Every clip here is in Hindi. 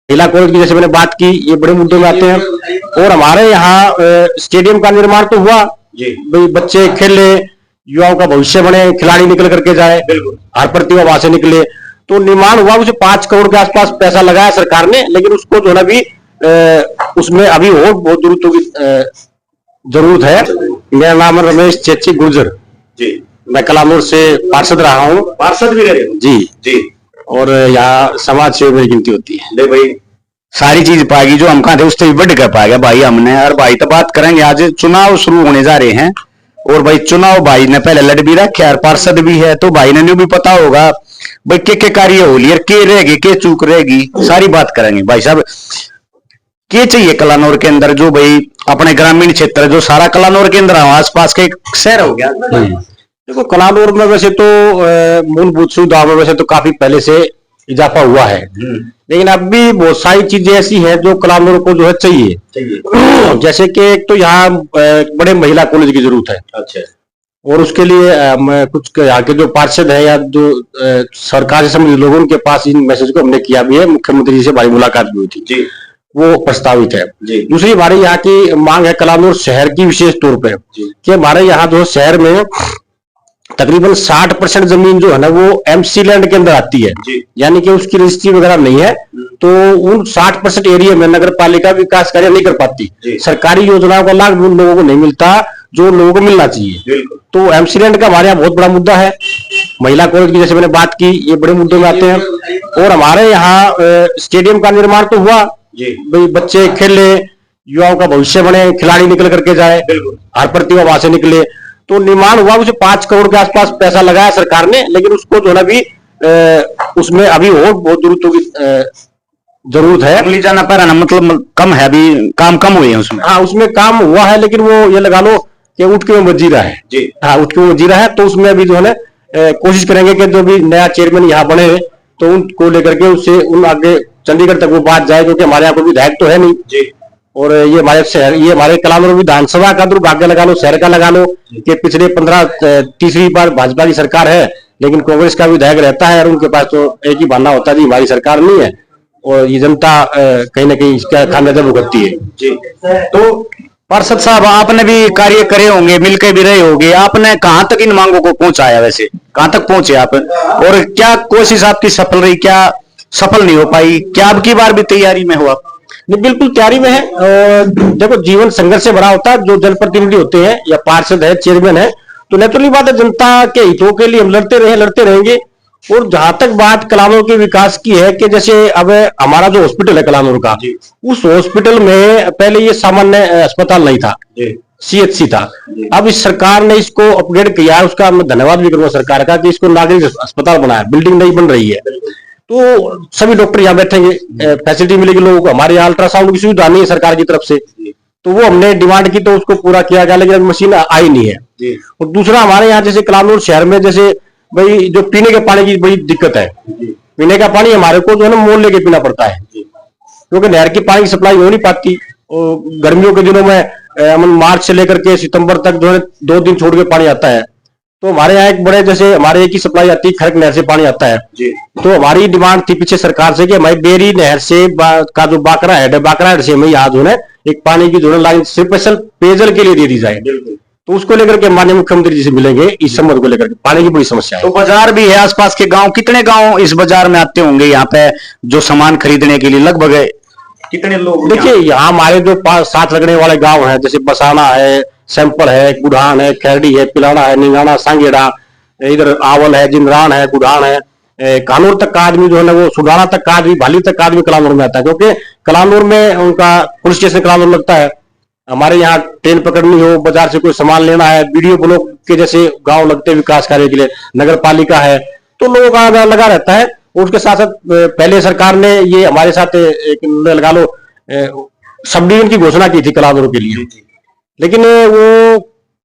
महिला कॉलेज की जैसे मैंने बात की, ये बड़े मुद्दों में आते हैं। और हमारे यहाँ स्टेडियम का निर्माण तो हुआ, भाई बच्चे खेले, युवाओं का भविष्य बने, खिलाड़ी निकल करके जाए, हर प्रतिभा वहां से निकले, तो निर्माण हुआ। उसे 5 करोड़ के आसपास पैसा लगाया सरकार ने, लेकिन उसको जो है भी उसमें अभी और बहुत जरूरत है। मेरा नाम है रमेश चेची गुर्जर जी, मैं कलानौर से पार्षद रहा हूँ। पार्षद भी रहे जी जी। और यहाँ समाज सेवा में गिनती होती है। ले भाई सारी चीज पाएगी जो हम कहा थे उससे भी बढ़ कर पाएगा भाई हमने। और भाई तो बात करेंगे, आज चुनाव शुरू होने जा रहे हैं और भाई चुनाव भाई ने पहले लड़ भी रखा है, पार्षद भी है, तो भाई ने भी पता होगा भाई के कार्य हो लिया, के रहेगी, के चूक रहेगी, सारी बात करेंगे। भाई साहब क्या चाहिए कलानौर के अंदर, जो भाई अपने ग्रामीण क्षेत्र जो सारा कलानौर के अंदर आसपास का एक शहर हो गया। देखो कलानौर में वैसे तो मूलभूत सुविधाओं में वैसे तो काफी पहले से इजाफा हुआ है, लेकिन अब भी बहुत सारी चीजें ऐसी हैं जो कलानौर को जो है चाहिए। जैसे कि एक तो यहाँ बड़े महिला कॉलेज की जरूरत है। अच्छा। और उसके लिए कुछ यहाँ के जो पार्षद है या जो सरकार से संबंधित लोगों के पास इन मैसेज को हमने किया भी है, मुख्यमंत्री जी से हमारी मुलाकात भी हुई थी जी, वो प्रस्तावित है। दूसरी हमारी यहाँ की मांग है कलानौर शहर की विशेष तौर पर कि हमारे यहाँ जो शहर में तकरीबन 60% जमीन जो है ना वो एमसी लैंड के अंदर आती है, यानी कि उसकी रजिस्ट्री वगैरह नहीं है, तो उन 60% एरिया में नगर पालिका विकास कार्य नहीं कर पाती। सरकारी योजनाओं का लाभ उन लोगों को नहीं मिलता जो लोगों को मिलना चाहिए। तो एमसी लैंड का हमारे यहाँ बहुत बड़ा मुद्दा है। महिला कॉलेज की जैसे मैंने बात की, ये बड़े मुद्दों में आते हैं। और हमारे यहाँ स्टेडियम का निर्माण तो हुआ, भाई बच्चे खेले, युवाओं का भविष्य बने, खिलाड़ी निकल करके जाए, हर प्रतिभा वहां से निकले, तो निर्माण हुआ। उसे 5 करोड़ के आसपास पैसा लगाया सरकार ने, लेकिन उसको जो है भी उसमें अभी और बहुत जरूरत है। ले जाना पड़ रहा ना, मतलब कम है, अभी काम कम हुए हैं उसमें। हाँ, उसमें काम हुआ है, लेकिन वो ये लगा लो कि उठ के वो जीरा है जी। हाँ, उठ के वो जीरा है, तो उसमें अभी जो है ना कोशिश करेंगे कि जो भी नया चेयरमैन यहाँ बने तो उनको लेकर के उससे उन आगे चंडीगढ़ तक वो बात जाए, क्योंकि हमारे यहाँ कोई विधायक तो है नहीं जी। और ये हमारे शहर, ये हमारे कलानौर विधानसभा का दुर्भाग्य लगा लो, शहर का लगा लो कि पिछले तीसरी बार भाजपा की सरकार है, लेकिन कांग्रेस का विधायक रहता है और उनके पास तो एक ही बहाना होता है, हमारी सरकार नहीं है, और ये जनता कहीं ना कहीं इसका खामियाजा भुगतती है जी। तो पार्षद साहब आपने भी कार्य करे होंगे, मिलकर भी रहे होंगे, आपने कहां तक इन मांगों को पहुंचाया, वैसे कहां तक पहुंचे आप, और क्या कोशिश आपकी सफल रही, क्या सफल नहीं हो पाई, क्या अब की बार भी तैयारी में हो आप? नहीं, बिल्कुल तैयारी में है। देखो जीवन संघर्ष से भरा होता है, जो जनप्रतिनिधि होते हैं या पार्षद है, चेयरमैन है, तो नेचुरली बात है जनता के हितों के लिए हम लड़ते रहेंगे। और जहां तक बात कलानौर के विकास की है कि जैसे अब हमारा जो हॉस्पिटल है कलानौर का, उस हॉस्पिटल में पहले ये सामान्य अस्पताल नहीं था, सीएचसी था। अब इस सरकार ने इसको अपग्रेड किया, उसका मैं धन्यवाद भी करूंगा सरकार का कि इसको नागरिक अस्पताल बनाया, बिल्डिंग नहीं बन रही है, तो सभी डॉक्टर यहाँ बैठेंगे, फैसिलिटी मिलेगी लोगों को। हमारे यहाँ अल्ट्रासाउंड की सुविधा नहीं है सरकार की तरफ से, तो वो हमने डिमांड की तो उसको पूरा किया गया, लेकिन मशीन आई नहीं है। और दूसरा हमारे यहाँ जैसे कलानौर शहर में जैसे भाई जो पीने के पानी की बड़ी दिक्कत है, पीने का पानी हमारे को जो है ना मोल लेके पीना पड़ता है, क्योंकि नहर की पानी की सप्लाई हो नहीं पाती। और गर्मियों के दिनों में मार्च से लेकर के सितंबर तक जो है 2 दिन छोड़ के पानी आता है, तो हमारे यहाँ एक बड़े जैसे हमारे एक ही सप्लाई आती है, खरक नहर से पानी आता है जी। तो हमारी डिमांड थी पीछे सरकार से कि हमारी बेरी नहर से का जो बाकरा हेड से हमें यहाँ जो है एक पानी की जो है लाइन स्पेशल पेयजल के लिए दे दी जाए, तो उसको लेकर के माननीय मुख्यमंत्री जी से मिलेंगे इस संबंध को लेकर के। पानी की बड़ी समस्या है। तो बाजार भी है आसपास के गांव, कितने गांव इस बाजार में आते होंगे यहाँ पे जो सामान खरीदने के लिए, लगभग कितने लोग? देखिए यहाँ हमारे जो 5-7 लगने वाले गांव हैं, जैसे बसाना है, सैंपल है, गुढ़ान है, खैरडी है, पिलाड़ा है, निंगाना, सांगेड़ा, इधर आवल है, जिंदरान है, गुढ़ान है, कानूर तक का आदमी जो है ना वो सुडाना तक का आदमी, भाली तक का आदमी कलानौर में आता है, क्योंकि कलानौर में उनका पुलिस स्टेशन कलानौर लगता है। हमारे यहाँ ट्रेन पकड़नी हो, बाजार से कोई सामान लेना है, वीडियो ब्लॉक के जैसे गांव लगते हैं विकास कार्य के लिए, नगर पालिका है, तो लोगों का लगा रहता है। और उसके साथ साथ पहले सरकार ने ये हमारे साथ एक लगा लो सब डिवीजन की घोषणा की थी कलानौर के लिए, लेकिन वो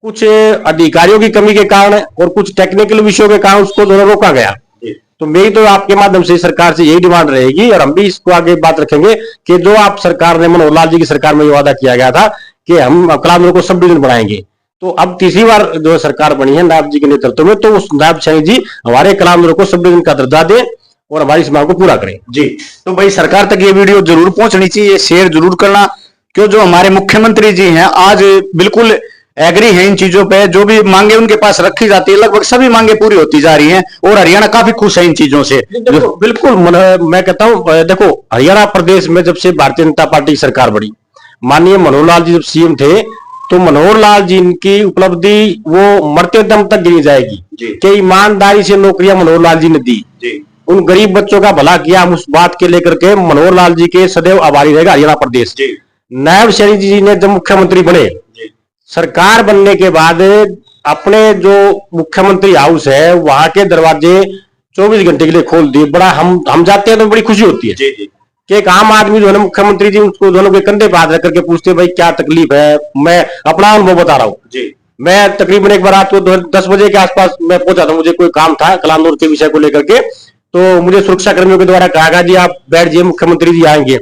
कुछ अधिकारियों की कमी के कारण और कुछ टेक्निकल विषयों के कारण उसको जो रोका गया। तो मेरी तो आपके माध्यम से सरकार से यही डिमांड रहेगी, और हम भी इसको आगे बात रखेंगे कि जो आप सरकार ने मनोहर लाल जी की सरकार में ये वादा किया गया था कि हम कलानौर को सब डिवीजन बनाएंगे, तो अब तीसरी बार जो सरकार बनी है नायब जी के नेतृत्व में, तो उस नायब शाही जी हमारे कलानौर को सब डिवीजन का दर्जा दे और हमारी इस मांग को पूरा करें। जी, तो भाई सरकार तक ये वीडियो जरूर पहुंचनी चाहिए, शेयर जरूर करना, क्यों जो हमारे मुख्यमंत्री जी हैं आज बिल्कुल एग्री है इन चीजों पे, जो भी मांगे उनके पास रखी जाती है, लगभग सभी मांगे पूरी होती जा रही हैं और हरियाणा काफी खुश है इन चीजों से। देखो बिल्कुल मैं कहता हूं, देखो हरियाणा प्रदेश में जब से भारतीय जनता पार्टी की सरकार बड़ी, माननीय मनोहर लाल जी जब सीएम थे, तो मनोहर लाल जी की उपलब्धि वो मरते दम तक गिनी जाएगी कि ईमानदारी से नौकरियां मनोहर लाल जी ने दी, उन गरीब बच्चों का भला किया। हम उस बात के लेकर के मनोहर लाल जी के सदैव आभारी रहेगा हरियाणा प्रदेश। नायब सैनी जी ने जब मुख्यमंत्री बने, सरकार बनने के बाद अपने जो मुख्यमंत्री हाउस है वहां के दरवाजे 24 घंटे के लिए खोल दिए। बड़ा हम जाते हैं तो बड़ी खुशी होती है कि एक आम आदमी जो है ना, मुख्यमंत्री जी उसको दोनों के कंधे पे हाथ रख करके पूछते भाई क्या तकलीफ है। मैं अपना अनुभव बता रहा हूँ। मैं तकरीबन एक बार रात को 10 बजे के आसपास मैं पहुंचा था, मुझे कोई काम था कलानौर के विषय को लेकर के, तो मुझे सुरक्षा कर्मियों के द्वारा कहा गया जी आप बैठ जाइए, मुख्यमंत्री जी आएंगे।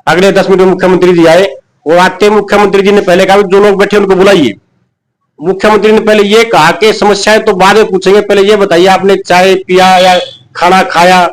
अगले 10 मिनट में मुख्यमंत्री जी आए और आते मुख्यमंत्री जी ने पहले कहा जो लोग बैठे उनको बुलाइए। मुख्यमंत्री ने पहले ये कहा कि समस्याएं तो बाद में पूछेंगे, पहले ये बताइए आपने चाय पिया या खाना खाया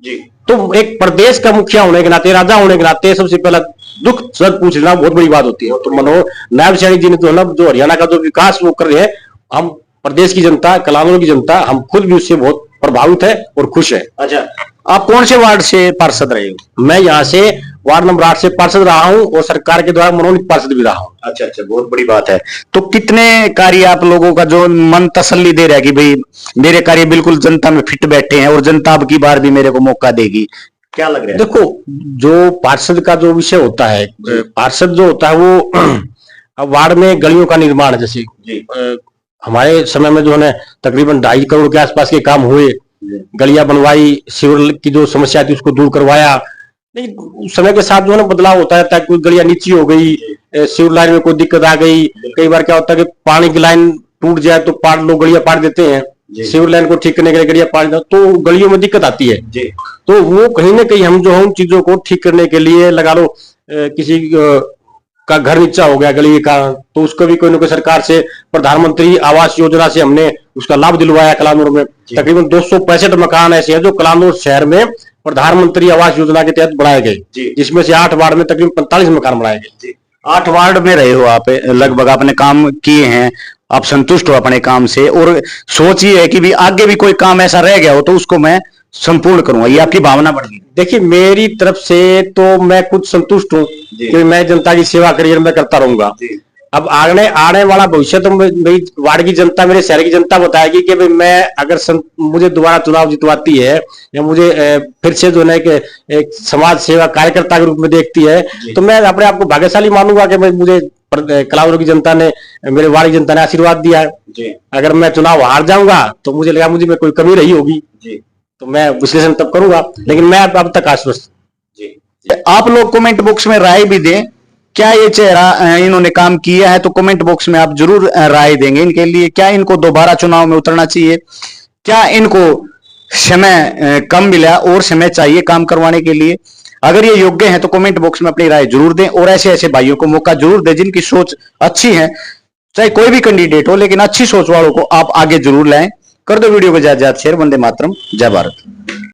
जी। तो एक प्रदेश का मुखिया होने के नाते, राजा होने के नाते सबसे पहला दुख दर्द पूछना बहुत बड़ी बात होती है। तो मनोहर नायब सैनी जी ने तो जो हरियाणा का जो विकास वो कर रहे हैं, हम प्रदेश की जनता, कलानौर की जनता, हम खुद भी उससे बहुत प्रभावित है और खुश है। अच्छा, आप कौन से वार्ड से पार्षद रहे हो? मैं यहाँ से वार्ड नंबर 8 से पार्षद रहा हूँ और सरकार के द्वारा मनोनीत पार्षद भी रहा हूँ। अच्छा अच्छा, बहुत बड़ी बात है। तो कितने कार्य आप लोगों का जो मन तसल्ली दे रहा है कि भाई मेरे कार्य बिल्कुल जनता में फिट बैठे हैं और जनता अब की बार भी मेरे को मौका देगी, क्या लग रहा है? देखो जो पार्षद का जो विषय होता है, पार्षद जो होता है वो अब वार्ड में गलियों का निर्माण, जैसे हमारे समय में जो है तकरीबन 2.5 करोड़ के आसपास के काम हुए, गलियां बनवाई, सीवर की जो समस्या थी उसको दूर करवाया। लेकिन समय के साथ जो है ना बदलाव होता रहता है, कोई गलियां नीची हो गई, सीवर लाइन में कोई दिक्कत आ गई, कई बार क्या होता है कि पानी की लाइन टूट जाए तो लोग गलियां पाट देते हैं, सीवर लाइन को ठीक करने के लिए गलियां पाट, तो गलियों में दिक्कत आती है। तो वो कहीं ना कहीं हम जो है उन चीजों को ठीक करने के लिए, लगा लो किसी का घर नीचा हो गया गली का, तो उसको भी कोई ना कोई सरकार से प्रधानमंत्री आवास योजना से हमने उसका लाभ दिलवाया। कलानौर में तकरीबन 265 मकान ऐसे हैं जो कलानौर शहर में प्रधानमंत्री आवास योजना के तहत बनाए गए, जिसमें से 8 वार्ड में तकरीबन 45 मकान बनाए गए। 8 वार्ड में रहे हो आप, लगभग आपने काम किए हैं, आप संतुष्ट हो अपने काम से और सोच ये है कि भी आगे भी कोई काम ऐसा रह गया हो तो उसको मैं संपूर्ण करूंगा, ये आपकी भावना बढ़ गई? देखिए मेरी तरफ से तो मैं खुद संतुष्ट हूँ कि मैं जनता की सेवा करियर में करता रहूंगा। अब आने वाला भविष्य तो मेरी वार्ड की जनता, मेरे शहर की जनता बताएगी कि भाई मैं अगर मुझे दोबारा चुनाव जितवाती है या मुझे फिर से जो है कि एक समाज सेवा कार्यकर्ता के रूप में देखती है, तो मैं अपने आप को भाग्यशाली मानूंगा कि मुझे कलानौर की जनता ने, मेरे वार्ड की जनता ने आशीर्वाद दिया है। अगर मैं चुनाव हार जाऊंगा तो मुझे लगा मुझे में कोई कमी रही होगी, तो मैं विश्लेषण तब करूंगा, लेकिन मैं अब तक आश्वस्त। आप लोग कमेंट बॉक्स में राय भी दें, क्या ये चेहरा इन्होंने काम किया है, तो कमेंट बॉक्स में आप जरूर राय देंगे इनके लिए। क्या इनको दोबारा चुनाव में उतरना चाहिए, क्या इनको समय कम मिला और समय चाहिए काम करवाने के लिए? अगर ये योग्य हैं तो कमेंट बॉक्स में अपनी राय जरूर दें और ऐसे ऐसे भाइयों को मौका जरूर दें जिनकी सोच अच्छी है, चाहे कोई भी कैंडिडेट हो, लेकिन अच्छी सोच वालों को आप आगे जरूर लाएं। कर दो वीडियो को ज्यादा से ज्यादा शेयर। वंदे मातरम, जय भारत।